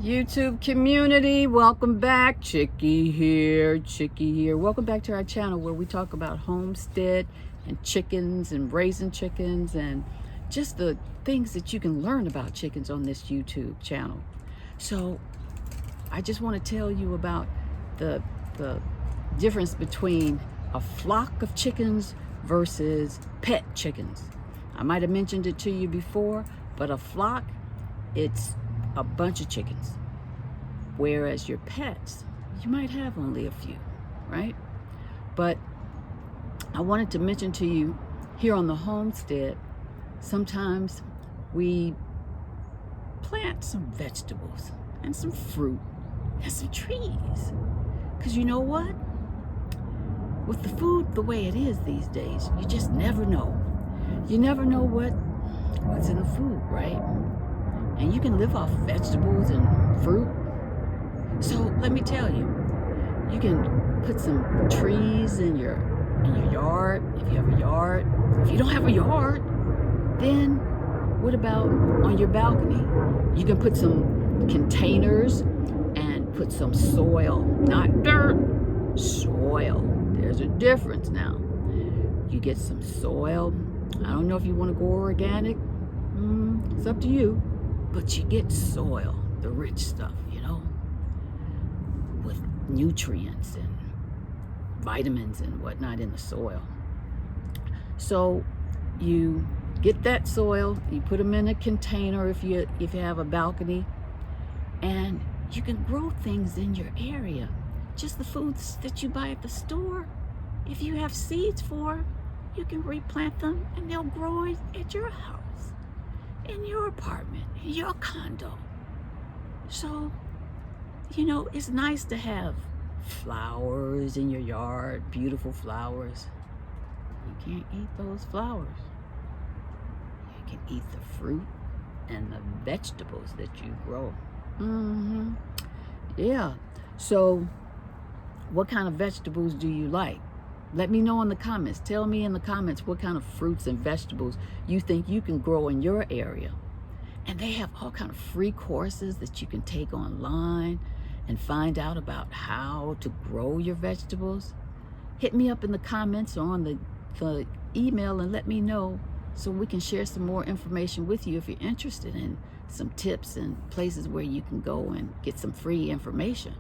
YouTube community, welcome back. Chicky here. Welcome back to our channel where we talk about homestead and chickens and raising chickens and just the things that you can learn about chickens on this YouTube channel. So I just want to tell you about the difference between a flock of chickens versus pet chickens. I might have mentioned it to you before, but a flock, it's a bunch of chickens, whereas your pets, you might have only a few, right? But I wanted to mention to you, here on the homestead, sometimes we plant some vegetables and some fruit and some trees, because you know what, with the food the way it is these days, you just never know. You never know what's in the food, right? And you can live off vegetables and fruit. So let me tell you, you can put some trees in your yard, if you have a yard. If you don't have a yard, then what about on your balcony? You can put some containers and put some soil, not dirt, soil. There's a difference now. You get some soil. I don't know if you want to go organic. It's up to you. But you get soil, the rich stuff, you know, with nutrients and vitamins and whatnot in the soil. So you get that soil, you put them in a container if you have a balcony, and you can grow things in your area. Just the foods that you buy at the store, if you have seeds for, you can replant them and they'll grow at your house, in your apartment, in your condo. So, you know, it's nice to have flowers in your yard, beautiful flowers. You can't eat those flowers. You can eat the fruit and the vegetables that you grow. Yeah. So, what kind of vegetables do you like? Let me know in the comments. Tell me in the comments what kind of fruits and vegetables you think you can grow in your area. And they have all kind of free courses that you can take online and find out about how to grow your vegetables. Hit me up in the comments or on the email and let me know so we can share some more information with you if you're interested in some tips and places where you can go and get some free information.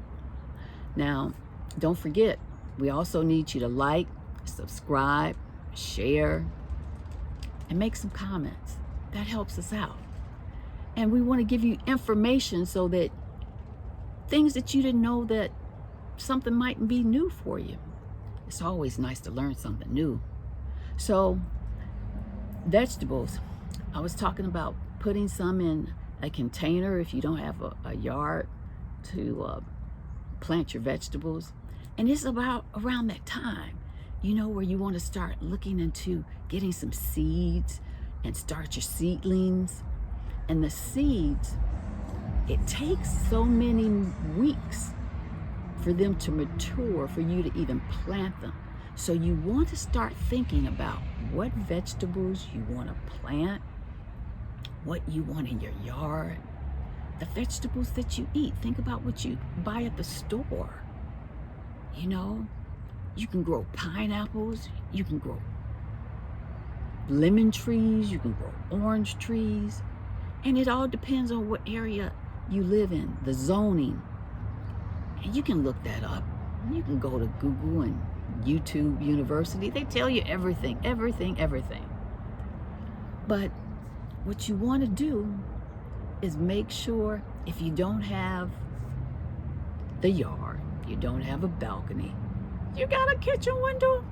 Now, don't forget, we also need you to like, subscribe, share, and make some comments. That helps us out. And we want to give you information so that things that you didn't know, that something might be new for you. It's always nice to learn something new. So, vegetables, I was talking about putting some in a container if you don't have a yard to plant your vegetables. And it's about around that time, you know, where you want to start looking into getting some seeds and start your seedlings. And the seeds, it takes so many weeks for them to mature, for you to even plant them. So you want to start thinking about what vegetables you want to plant, what you want in your yard, the vegetables that you eat. Think about what you buy at the store. You know, you can grow pineapples, you can grow lemon trees, you can grow orange trees, and it all depends on what area you live in, the zoning. And you can look that up. You can go to Google and YouTube University. They tell you everything. But what you want to do is make sure, if you don't have the yard, you don't have a balcony, you got a kitchen window,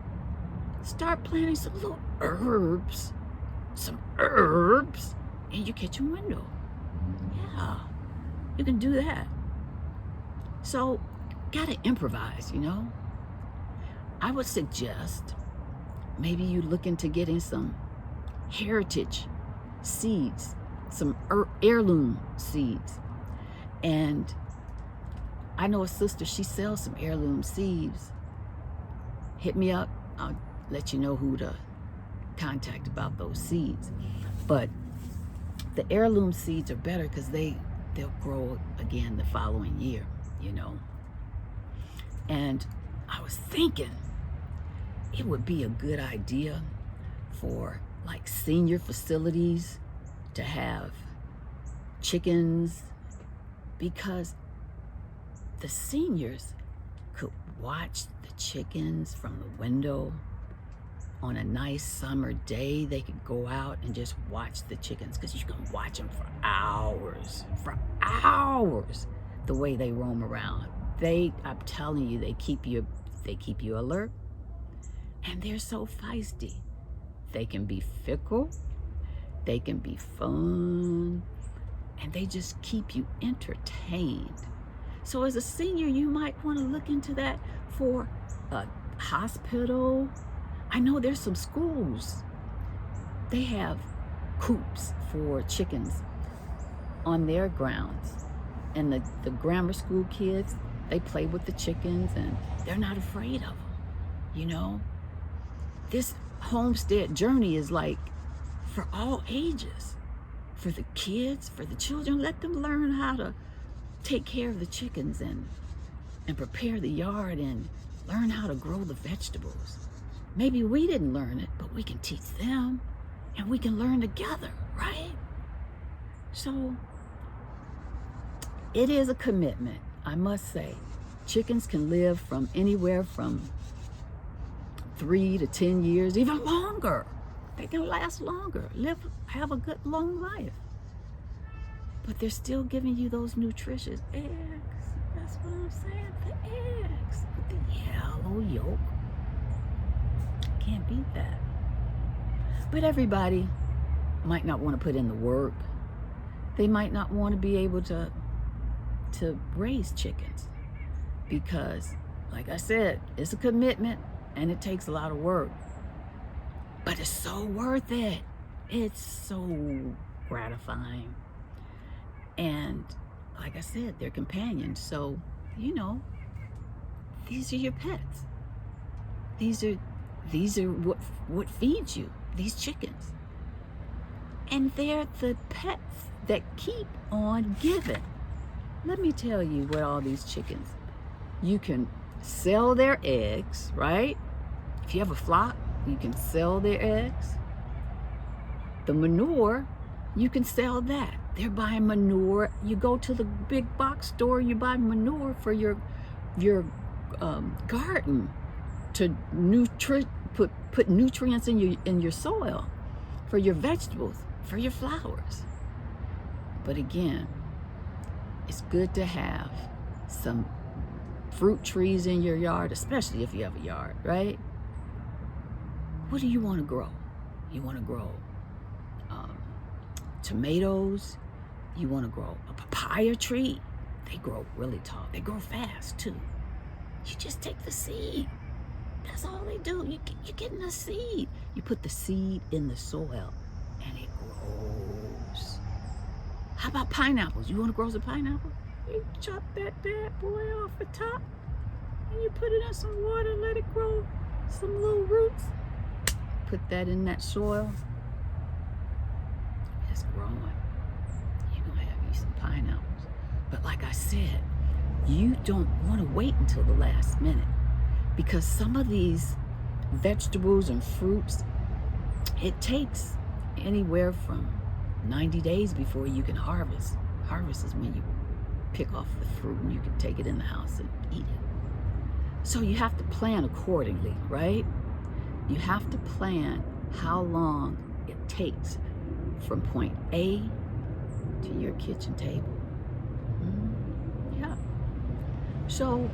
start planting some little herbs, in your kitchen window. Yeah, you can do that. So, gotta improvise, you know. I would suggest maybe you look into getting some heritage seeds, some heirloom seeds. And I know a sister, she sells some heirloom seeds. Hit me up, I'll let you know who to contact about those seeds. But the heirloom seeds are better because they they'll grow again the following year, you know. And I was thinking it would be a good idea for like senior facilities to have chickens, because the seniors could watch the chickens from the window. On a nice summer day, they could go out and just watch the chickens, because you can watch them for hours, the way they roam around. I'm telling you, they keep you alert, and they're so feisty. They can be fickle, they can be fun, and they just keep you entertained. So as a senior, you might want to look into that for a hospital. I know there's some schools, they have coops for chickens on their grounds. And the grammar school kids, they play with the chickens and they're not afraid of them, you know? This homestead journey is like for all ages, for the kids, for the children. Let them learn how to take care of the chickens and prepare the yard and learn how to grow the vegetables. Maybe we didn't learn it, but we can teach them, and we can learn together, right? So it is a commitment, I must say. Chickens can live from anywhere from 3 to 10 years, even longer. They can last longer, have a good long life. But they're still giving you those nutritious eggs. That's what I'm saying, the eggs with the yellow yolk. Can't beat that. But everybody might not want to put in the work. They might not want to be able to raise chickens, because like I said, it's a commitment and it takes a lot of work, but it's so worth it. It's so gratifying. And like I said, they're companions. So, you know, these are your pets. These are what feeds you, these chickens. And they're the pets that keep on giving. Let me tell you what all these chickens, you can sell their eggs, right? If you have a flock, you can sell their eggs. The manure, you can sell that. They're buying manure. You go to the big box store, you buy manure for your garden to put nutrients in your soil, for your vegetables, for your flowers. But again, it's good to have some fruit trees in your yard, especially if you have a yard, right? What do you want to grow? You want to grow tomatoes. You want to grow a papaya tree. They grow really tall. They grow fast too. You just take the seed. That's all they do. You're getting a seed. You put the seed in the soil and it grows. How about pineapples? You want to grow some pineapple? You chop that bad boy off the top and you put it in some water, let it grow some little roots. Put that in that soil. It's growing. You're going to have you some pineapples. But like I said, you don't want to wait until the last minute, because some of these vegetables and fruits, it takes anywhere from 90 days before you can harvest. Harvest is when you pick off the fruit and you can take it in the house and eat it. So you have to plan accordingly, right? You have to plan how long it takes from point A to your kitchen table. Yeah. So,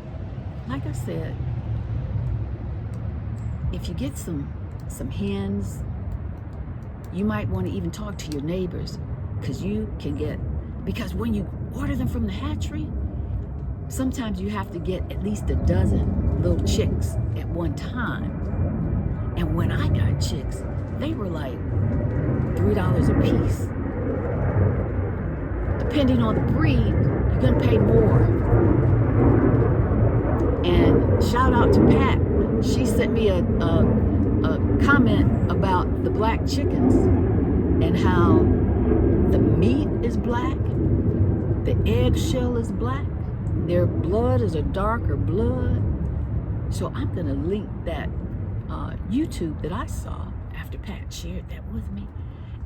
like I said, if you get some hens, you might want to even talk to your neighbors, because when you order them from the hatchery, sometimes you have to get at least a dozen little chicks at one time. And when I got chicks, they were like $3 a piece. Depending on the breed, you're gonna pay more. And shout out to Pat. She sent me a comment about the black chickens and how the meat is black. The eggshell is black. Their blood is a darker blood. So I'm going to link that YouTube that I saw after Pat shared that with me.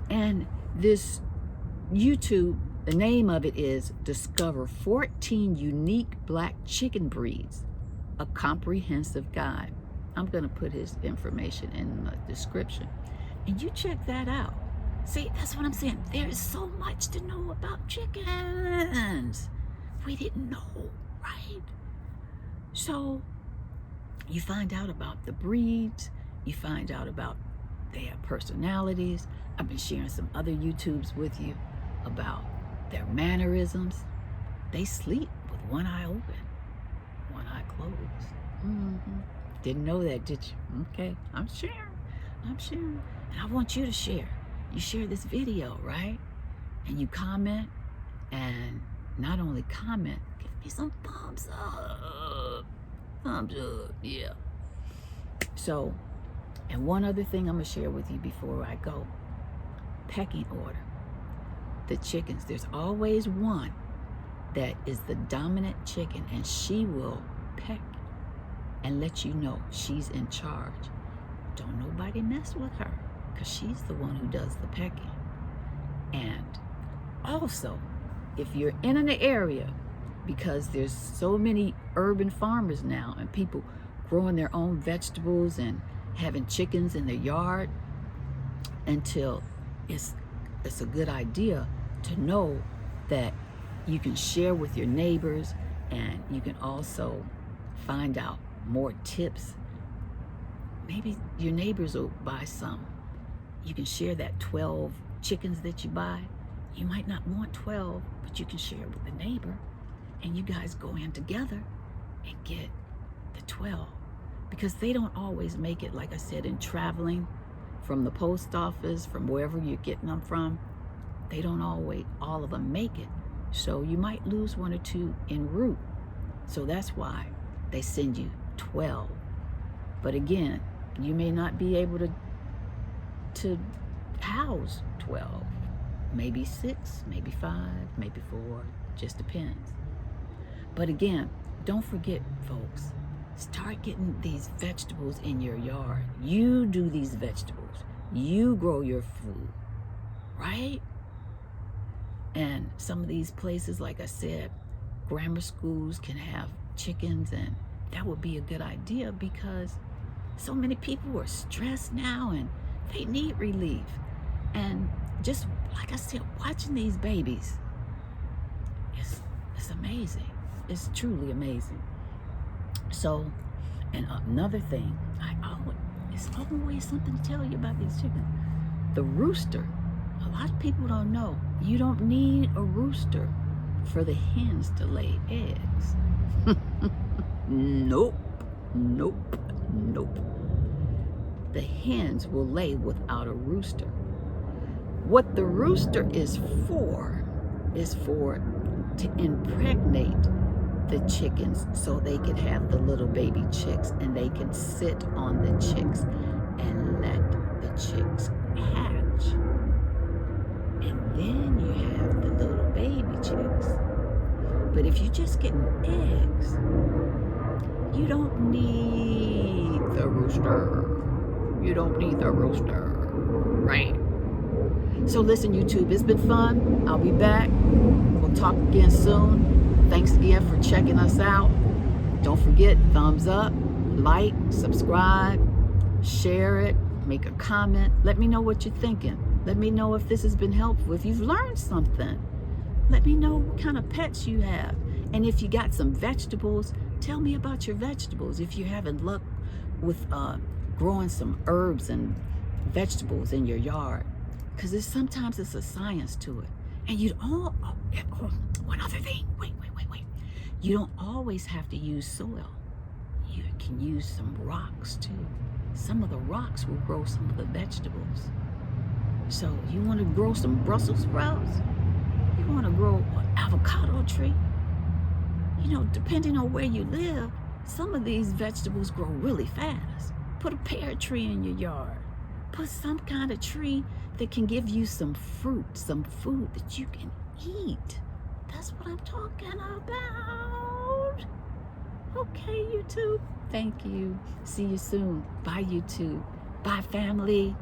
And this YouTube, the name of it is Discover 14 Unique Black Chicken Breeds, a Comprehensive Guide. I'm going to put his information in the description. And you check that out. See, that's what I'm saying. There is so much to know about chickens. We didn't know, right? So you find out about the breeds. You find out about their personalities. I've been sharing some other YouTubes with you about their mannerisms. They sleep with one eye open, one eye closed. Didn't know that, did you? Okay, I'm sharing. And I want you to share. You share this video, right? And you comment, and not only comment, give me some thumbs up. Thumbs up, yeah. So, and one other thing I'm gonna share with you before I go. Pecking order. The chickens, there's always one that is the dominant chicken, and she will peck and let you know she's in charge. Don't nobody mess with her, because she's the one who does the pecking. And also, if you're in an area, because there's so many urban farmers now and people growing their own vegetables and having chickens in their yard, until it's a good idea to know that you can share with your neighbors, and you can also find out more tips. Maybe your neighbors will buy some. You can share that 12 chickens that you buy. You might not want 12, but you can share with the neighbor, and you guys go in together and get the 12, because they don't always make it, like I said, in traveling from the post office, from wherever you're getting them from. They don't always, all of them make it. So you might lose one or two en route. So that's why they send you 12. But again, you may not be able to house 12. Maybe 6, maybe 5, maybe 4, just depends. But again, don't forget, folks, start getting these vegetables in your yard. You do these vegetables. You grow your food, right? And some of these places, like I said, grammar schools can have chickens, and that would be a good idea, because so many people are stressed now and they need relief. And just like I said, watching these babies, it's amazing. It's truly amazing. So, and another thing, it's always something to tell you about these chickens. The rooster, a lot of people don't know, you don't need a rooster for the hens to lay eggs. Nope. The hens will lay without a rooster. What the rooster is for to impregnate the chickens, so they can have the little baby chicks, and they can sit on the chicks and let the chicks hatch. And then you have the little baby chicks. But if you're just getting eggs, you don't need the rooster. You don't need the rooster, right? So listen, YouTube, it's been fun. I'll be back. We'll talk again soon. Thanks again for checking us out. Don't forget, thumbs up, like, subscribe, share it, make a comment. Let me know what you're thinking. Let me know if this has been helpful, if you've learned something. Let me know what kind of pets you have. And if you got some vegetables, tell me about your vegetables. If you're having luck with growing some herbs and vegetables in your yard. Because sometimes it's a science to it. And one other thing, wait. You don't always have to use soil. You can use some rocks too. Some of the rocks will grow some of the vegetables. So you want to grow some Brussels sprouts? You want to grow an avocado tree? You know, depending on where you live, some of these vegetables grow really fast. Put a pear tree in your yard. Put some kind of tree that can give you some fruit, some food that you can eat. That's what I'm talking about. Okay, YouTube. Thank you. See you soon. Bye, YouTube. Bye, family.